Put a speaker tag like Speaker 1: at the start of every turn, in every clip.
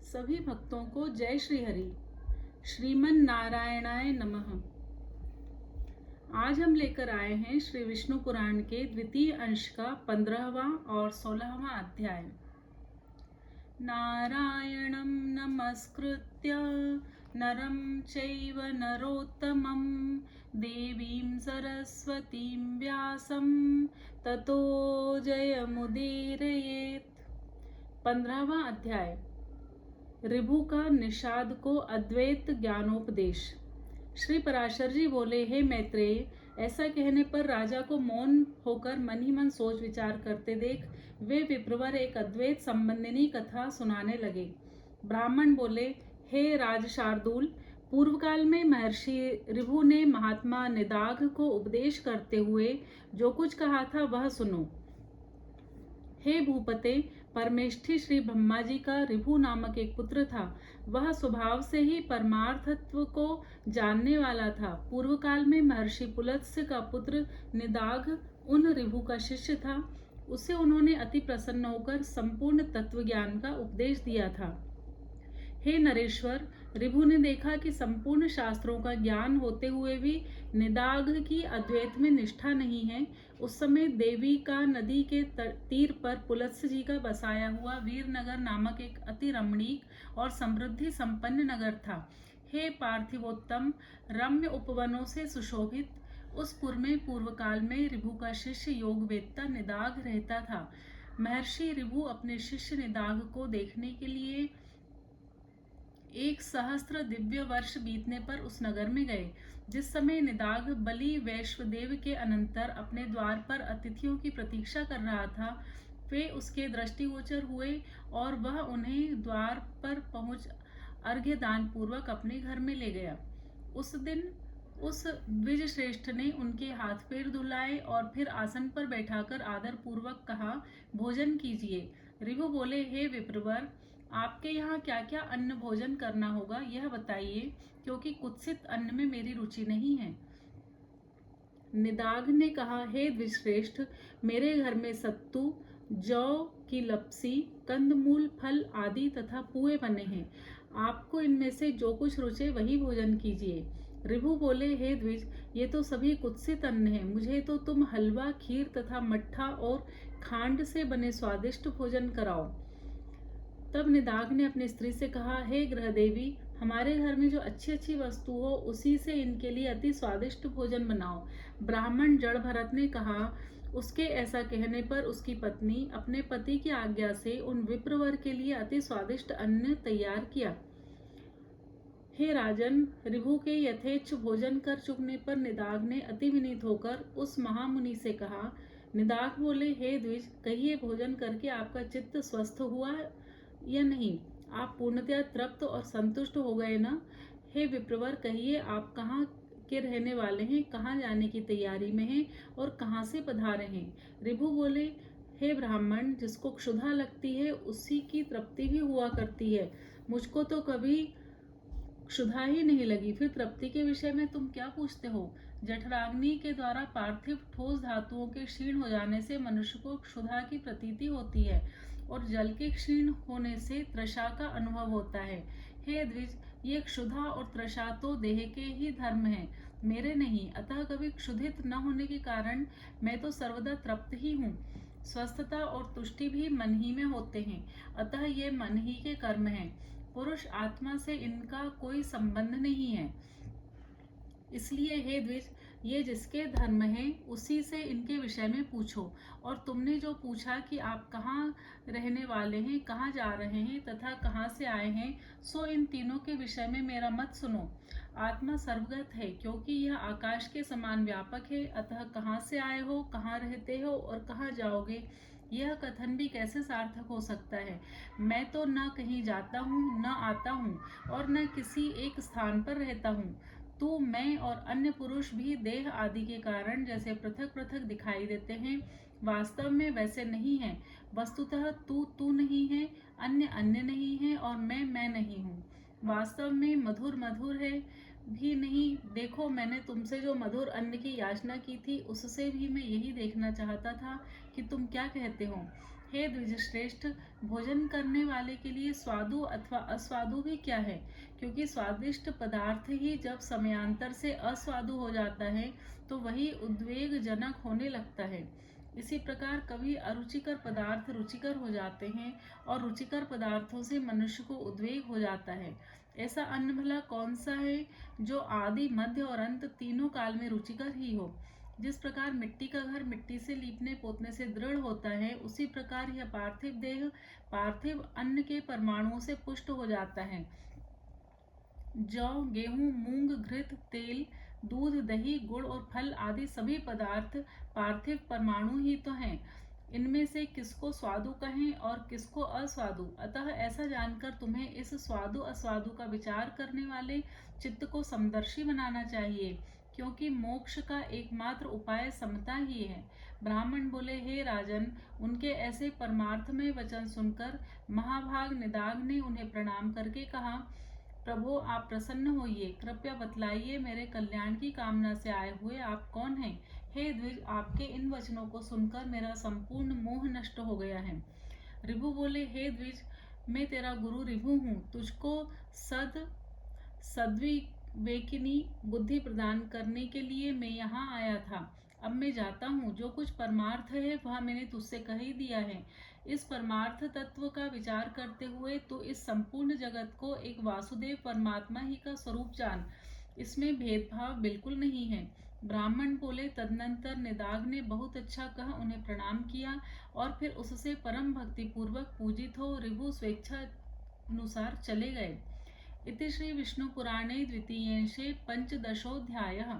Speaker 1: सभी भक्तों को जय श्री हरि। श्रीमन नारायणाय नमः। आज हम लेकर आए हैं श्री विष्णु पुराण के द्वितीय अंश का 15वां और 16वां अध्याय। नारायणं नमस्कृत्य नरं चैव नरोत्तमं देवीं सरस्वतीं व्यासं ततो जयमुदीरयेत्। 15वां अध्याय। ऋभु का निषाद को अद्वैत ज्ञानोपदेश। श्री पराशर जी बोले, हे मैत्रेय, ऐसा कहने पर राजा को मौन होकर मन ही मन सोच विचार करते देख वे विप्रवर एक अद्वैत संबंधिनी कथा सुनाने लगे। ब्राह्मण बोले, हे राज शार्दूल, पूर्व काल में महर्षि ऋभु ने महात्मा निदाघ को उपदेश करते हुए जो कुछ कहा था वह सुनो। हे भूपते, परमेष्ठी श्री ब्रह्मा जी का ऋभु नामक एक पुत्र था। वह स्वभाव से ही परमार्थत्व को जानने वाला था। पूर्व काल में महर्षि पुलत्स्य का पुत्र निदाघ उन ऋभु का शिष्य था। उसे उन्होंने अति प्रसन्न होकर संपूर्ण तत्व ज्ञान का उपदेश दिया था। हे नरेश्वर, ऋभु ने देखा कि संपूर्ण शास्त्रों का ज्ञान होते हुए भी निदाघ की अद्वैत में निष्ठा नहीं है। उस समय देवी का नदी के तीर पर पुलत्स्य जी का बसाया हुआ वीरनगर नामक एक अति रमणीक और समृद्धि संपन्न नगर था। हे पार्थिवोत्तम, रम्य उपवनों से सुशोभित उस पुर में पूर्व काल में ऋभु का शिष्य योगवेत्ता निदाघ रहता था। महर्षि ऋभु अपने शिष्य निदाघ को देखने के लिए 1 सहस्त्र दिव्य वर्ष बीतने पर उस नगर में गए। जिस समय निदाघ बलि वैश्वदेव के अनंतर अपने द्वार पर अतिथियों की प्रतीक्षा कर रहा था, वे उसके दृष्टिगोचर हुए और वह उन्हें द्वार पर पहुंच अर्घ्य दान पूर्वक अपने घर में ले गया। उस दिन उस द्विज श्रेष्ठ ने उनके हाथ पैर धुलाए और फिर आसन पर बैठाकर आदर पूर्वक कहा, भोजन कीजिए। ऋभु बोले, हे विप्रवर, आपके यहाँ क्या क्या अन्न भोजन करना होगा यह बताइए, क्योंकि कुत्सित अन्न में मेरी रुचि नहीं है। निदाघ ने कहा, हे द्विश्रेष्ठ, मेरे घर में सत्तू, जौ की लपसी, कंदमूल, फल आदि तथा पुए बने हैं। आपको इनमें से जो कुछ रुचे वही भोजन कीजिए। ऋभु बोले, हे द्विज, ये तो सभी कुत्सित अन्न है। मुझे तो तुम हलवा, खीर तथा मट्ठा और खांड से बने स्वादिष्ट भोजन कराओ। तब निदाघ ने अपनी स्त्री से कहा, हे गृहदेवी, हमारे घर में जो अच्छी अच्छी वस्तु हो उसी से इनके लिए अति स्वादिष्ट भोजन बनाओ। ब्राह्मण जड़ भरत ने कहा। उसके ऐसा कहने पर उसकी पत्नी अपने पति की आज्ञा से उन विप्रवर के लिए अति स्वादिष्ट अन्न तैयार किया। हे राजन, ऋभु के यथेच्छ भोजन कर चुकने पर निदाघ ने अति विनीत होकर उस महामुनि से कहा। निदाघ बोले, हे द्विज, कहिए, भोजन करके आपका चित्त स्वस्थ हुआ या नहीं? आप पूर्णतया तृप्त और संतुष्ट हो गए ना? हे विप्रवर, कहिए, आप कहाँ के रहने वाले हैं, कहाँ जाने की तैयारी में हैं और कहाँ से पधारे हैं? ऋभु बोले, हे ब्राह्मण, जिसको क्षुधा लगती है उसी की तृप्ति भी हुआ करती है। मुझको तो कभी क्षुधा ही नहीं लगी, फिर तृप्ति के विषय में तुम क्या पूछते हो? जठराग्नि के द्वारा पार्थिव ठोस धातुओं के क्षीण हो जाने से मनुष्य को क्षुधा की प्रतीति होती है और जल के क्षीण होने से तृषा का अनुभव होता है। हे द्विज, ये क्षुधा और तृषा तो देह के ही धर्म हैं, मेरे नहीं। अतः कभी क्षुधित न होने के कारण मैं तो सर्वदा तृप्त ही हूँ। स्वस्थता और तुष्टि भी मन ही में होते हैं, अतः ये मन ही के कर्म हैं। पुरुष आत्मा से इनका कोई संबंध नहीं है। इसलिए हे द्विज, ये जिसके धर्म हैं उसी से इनके विषय में पूछो। और तुमने जो पूछा कि आप कहाँ रहने वाले हैं, कहाँ जा रहे हैं तथा कहाँ से आए हैं, सो इन तीनों के विषय में मेरा मत सुनो। आत्मा सर्वगत है, क्योंकि यह आकाश के समान व्यापक है। अतः कहाँ से आए हो, कहाँ रहते हो और कहाँ जाओगे, यह कथन भी कैसे सार्थक हो सकता है? मैं तो न कहीं जाता हूँ, न आता हूँ और न किसी एक स्थान पर रहता हूँ। तू, मैं और अन्य पुरुष भी देह आदि के कारण जैसे पृथक पृथक दिखाई देते हैं, वास्तव में वैसे नहीं है। वस्तुतः तू तू नहीं है, अन्य अन्य नहीं है और मैं नहीं हूँ। वास्तव में मधुर मधुर है भी नहीं। देखो, मैंने तुमसे जो मधुर अन्न की याचना की थी उससे भी मैं यही देखना चाहता था कि तुम क्या कहते हो। हे द्विजश्रेष्ठ, भोजन करने वाले के लिए स्वादु अथवा अस्वादु भी क्या है? क्योंकि स्वादिष्ट पदार्थ ही जब समयांतर से अस्वादु हो जाता है तो वही उद्वेगजनक होने लगता है। इसी प्रकार कभी अरुचिकर पदार्थ रुचिकर हो जाते हैं और रुचिकर पदार्थों से मनुष्य को उद्वेग हो जाता है। ऐसा अन्न भला कौन सा है जो आदि मध्य और अंत तीनों काल में रुचिकर ही हो? जिस प्रकार मिट्टी का घर मिट्टी से लीपने पोतने से दृढ़ होता है, उसी प्रकार यह पार्थिव देह पार्थिव अन्न के परमाणुओं से पुष्ट हो जाता है। जौ, गेहूं, मूंग, घृत, तेल, दूध, दही, गुड़ और फल आदि सभी पदार्थ पार्थिव परमाणु ही तो हैं। इनमें से किसको स्वादु कहें और किसको अस्वादु? अतः ऐसा जानकर तुम्हें इस स्वादु अस्वादु का विचार करने वाले चित्त को समदर्शी बनाना चाहिए, क्योंकि मोक्ष का एकमात्र उपाय समता ही है। ब्राह्मण बोले, हे राजन, उनके ऐसे परमार्थ में वचन सुनकर महाभाग निदाग ने उन्हें प्रणाम करके कहा, प्रभु आप प्रसन्न होइए, कृपया बतलाइए मेरे कल्याण की कामना से आए हुए आप कौन हैं? हे द्विज, आपके इन वचनों को सुनकर मेरा संपूर्ण मोह नष्ट हो गया है। ऋभु बोले, हे द्विज, मैं तेरा गुरु ऋभु हूँ। तुझको सद्विवेकिनी बुद्धि प्रदान करने के लिए मैं यहाँ आया था। अब मैं जाता हूँ। जो कुछ परमार्थ है वह मैंने तुझसे कह ही दिया है। इस परमार्थ तत्व का विचार करते हुए तो इस संपूर्ण जगत को एक वासुदेव परमात्मा ही का स्वरूप जान। इसमें भेदभाव बिल्कुल नहीं है। ब्राह्मण बोले, तदनंतर निदाग ने बहुत अच्छा कह उन्हें प्रणाम किया और फिर उससे परम भक्ति पूर्वक पूजित हो ऋभु स्वेच्छा अनुसार चले गए। इति श्री विष्णु पुराणे द्वितीयांशे पंचदशोऽध्यायः।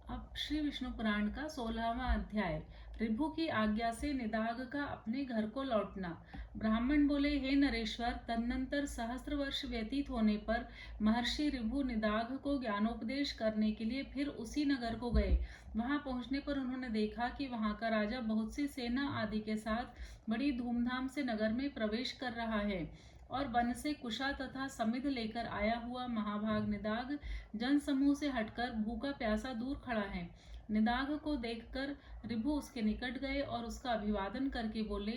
Speaker 1: अब श्री विष्णु पुराण का 16वां अध्याय। ऋभु की आज्ञा से निदाग का अपने घर को लौटना। ब्राह्मण बोले, हे नरेश्वर, तदनंतर सहस्त्र वर्ष व्यतीत होने पर महर्षि ऋभु निदाग को ज्ञानोपदेश करने के लिए फिर उसी नगर को गए। वहां पहुंचने पर उन्होंने देखा कि वहां का राजा बहुत सी सेना आदि के साथ बड़ी धूमधाम से नगर में प्रवेश कर रहा है और वन से कुशा तथा समिध लेकर आया हुआ महाभाग निदाग जन समूह से हटकर भूखा प्यासा दूर खड़ा है। निदाग को देखकर ऋभु उसके निकट गए और उसका अभिवादन करके बोले,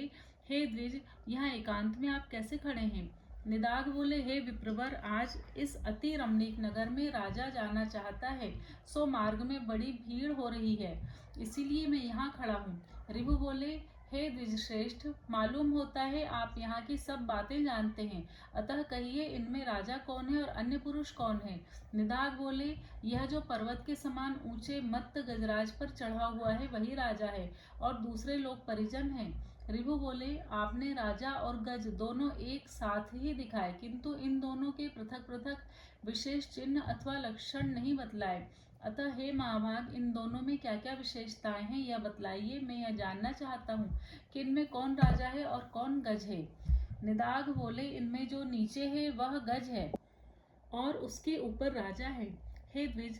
Speaker 1: हे द्विज, यहाँ एकांत में आप कैसे खड़े हैं? निदाग बोले, हे विप्रवर, आज इस अति रमणीक नगर में राजा जाना चाहता है, सो मार्ग में बड़ी भीड़ हो रही है, इसीलिए मैं यहाँ खड़ा हूँ। ऋभु बोले, हे द्विजश्रेष्ठ, मालूम होता है आप यहाँ की सब बातें जानते हैं, अतः कहिए इनमें राजा कौन है और अन्य पुरुष कौन है? निदाग बोले, यह जो पर्वत के समान ऊंचे मत्त गजराज पर चढ़ा हुआ है वही राजा है और दूसरे लोग परिजन हैं। ऋभु बोले, आपने राजा और गज दोनों एक साथ ही दिखाए, किंतु इन दोनों के पृथक पृथक विशेष चिन्ह अथवा लक्षण नहीं बतलाए। अतः हे महाभाग, इन दोनों में क्या क्या विशेषताएं हैं यह बतलाइए। मैं यह जानना चाहता हूँ कि इनमें कौन राजा है और कौन गज है। निदाग बोले, इनमें जो नीचे है वह गज है और उसके ऊपर राजा है। हे द्विज,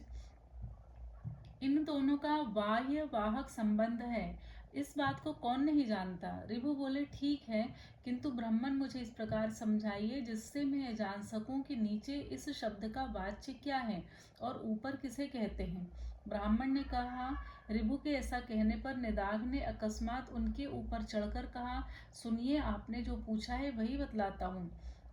Speaker 1: इन दोनों का बाह्य वाहक संबंध है, इस बात को कौन नहीं जानता? ऋभु बोले, ठीक है, किंतु ब्राह्मण मुझे इस प्रकार समझाइए जिससे मैं यह जान सकूं कि नीचे इस शब्द का वाच्य क्या है और ऊपर किसे कहते हैं। ब्राह्मण ने कहा। ऋभु के ऐसा कहने पर निदाग ने अकस्मात उनके ऊपर चढ़कर कहा, सुनिए, आपने जो पूछा है वही बतलाता हूँ।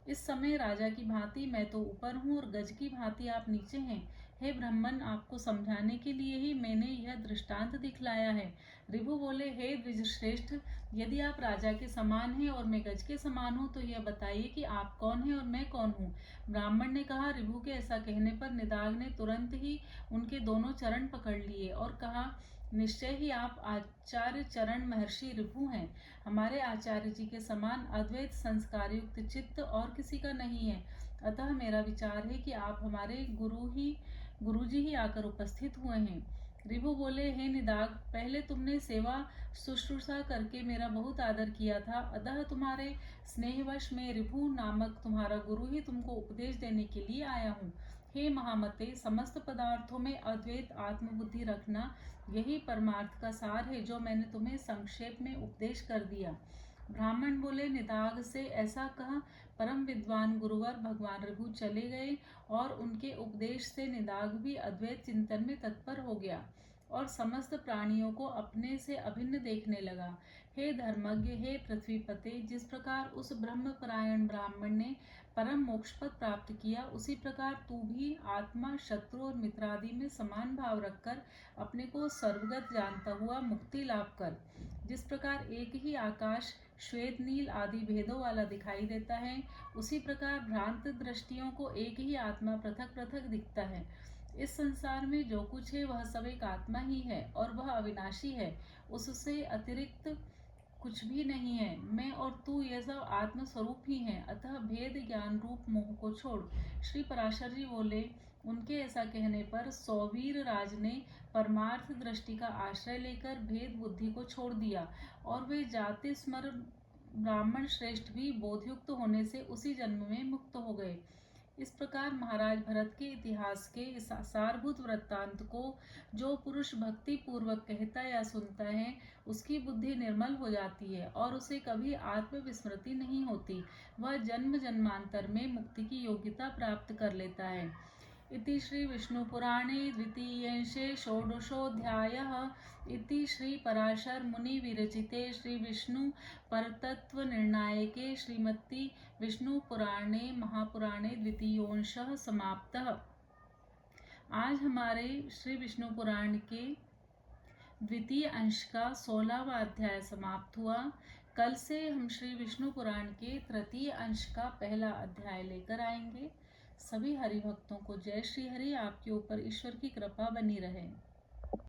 Speaker 1: इस समय राजा की भांति मैं तो ऊपर हूँ और गज की भांति आप नीचे हैं। हे ब्राह्मण, आपको समझाने के लिए ही मैंने यह दृष्टांत दिखलाया है। ऋभु बोले, हे द्विजश्रेष्ठ, यदि आप राजा के समान हैं और मैं गज के समान हूँ तो यह बताइए कि आप कौन हैं और मैं कौन हूँ। ब्राह्मण ने कहा। ऋभु के ऐसा कहने पर निदाग ने तुरंत ही उनके दोनों चरण पकड़ लिए और कहा, निश्चय ही आप आचार्य चरण महर्षि ऋभु हैं। हमारे आचार्य जी के समान अद्वैत संस्कार युक्त चित्त और किसी का नहीं है। अतः मेरा विचार है कि आप हमारे गुरुजी ही आकर उपस्थित हुए हैं। ऋभु बोले, हे निदाग, पहले तुमने सेवा शुश्रूषा करके मेरा बहुत आदर किया था, अतः तुम्हारे स्नेहवश में ऋभु नामक तुम्हारा गुरु ही तुमको उपदेश देने के लिए आया हूँ। हे महामते, समस्त पदार्थों में अद्वैत आत्मबुद्धि रखना यही परमार्थ का सार है जो मैंने तुम्हें संक्षेप में उपदेश कर दिया। ब्राह्मण बोले, निदाग से ऐसा कहा परम विद्वान गुरुवर भगवान ऋभु चले गए और उनके उपदेश से निदाग भी अद्वैत चिंतन में तत्पर हो गया। और समस्त प्राणियों को अपने से अभिन्न देखने लगा। हे धर्मज्ञ, हे पृथ्वीपते, जिस प्रकार उस ब्रह्मपरायण ब्राह्मण ने परम मोक्ष पद प्राप्त किया, उसी प्रकार तू भी आत्मा, शत्रु और मित्रादि में समान भाव रखकर अपने को सर्वगत जानता हुआ मुक्ति लाभ कर। जिस प्रकार एक ही आकाश श्वेत, नील आदि भेदों वाला दिखाई देता है, उसी प्रकार भ्रांत दृष्टियों को एक ही आत्मा पृथक पृथक दिखता है। इस संसार में जो कुछ है वह सब एक आत्मा ही है और वह अविनाशी है, उससे अतिरिक्त कुछ भी नहीं है। मैं और तू ये सब आत्म स्वरूप ही हैं, अतः भेद ज्ञान रूप मोह को छोड़। श्री पराशर जी बोले, उनके ऐसा कहने पर सौवीर राज ने परमार्थ दृष्टि का आश्रय लेकर भेद बुद्धि को छोड़ दिया और वे जाति स्मर ब्राह्मण श्रेष्ठ भी बोधयुक्त होने से उसी जन्म में मुक्त हो गए। इस प्रकार महाराज भरत के इतिहास के इस सारभूत वृत्तांत को जो पुरुष भक्ति पूर्वक कहता या सुनता है, उसकी बुद्धि निर्मल हो जाती है और उसे कभी आत्मविस्मृति नहीं होती। वह जन्म जन्मांतर में मुक्ति की योग्यता प्राप्त कर लेता है। इति श्री विष्णुपुराणे द्वितीयांशे षोडशोऽध्यायः। इति श्री पराशर मुनि विरचिते श्री विष्णु परतत्व निर्णायके श्रीमती विष्णु पुराणे महापुराणे द्वितीयोंशः समाप्तः। आज हमारे श्री विष्णु पुराण के द्वितीय अंश का 16वां अध्याय समाप्त हुआ। कल से हम श्री विष्णु पुराण के तृतीय अंश का पहला अध्याय लेकर आएंगे। सभी हरि भक्तों को जय श्री हरि। आपके ऊपर ईश्वर की कृपा बनी रहे।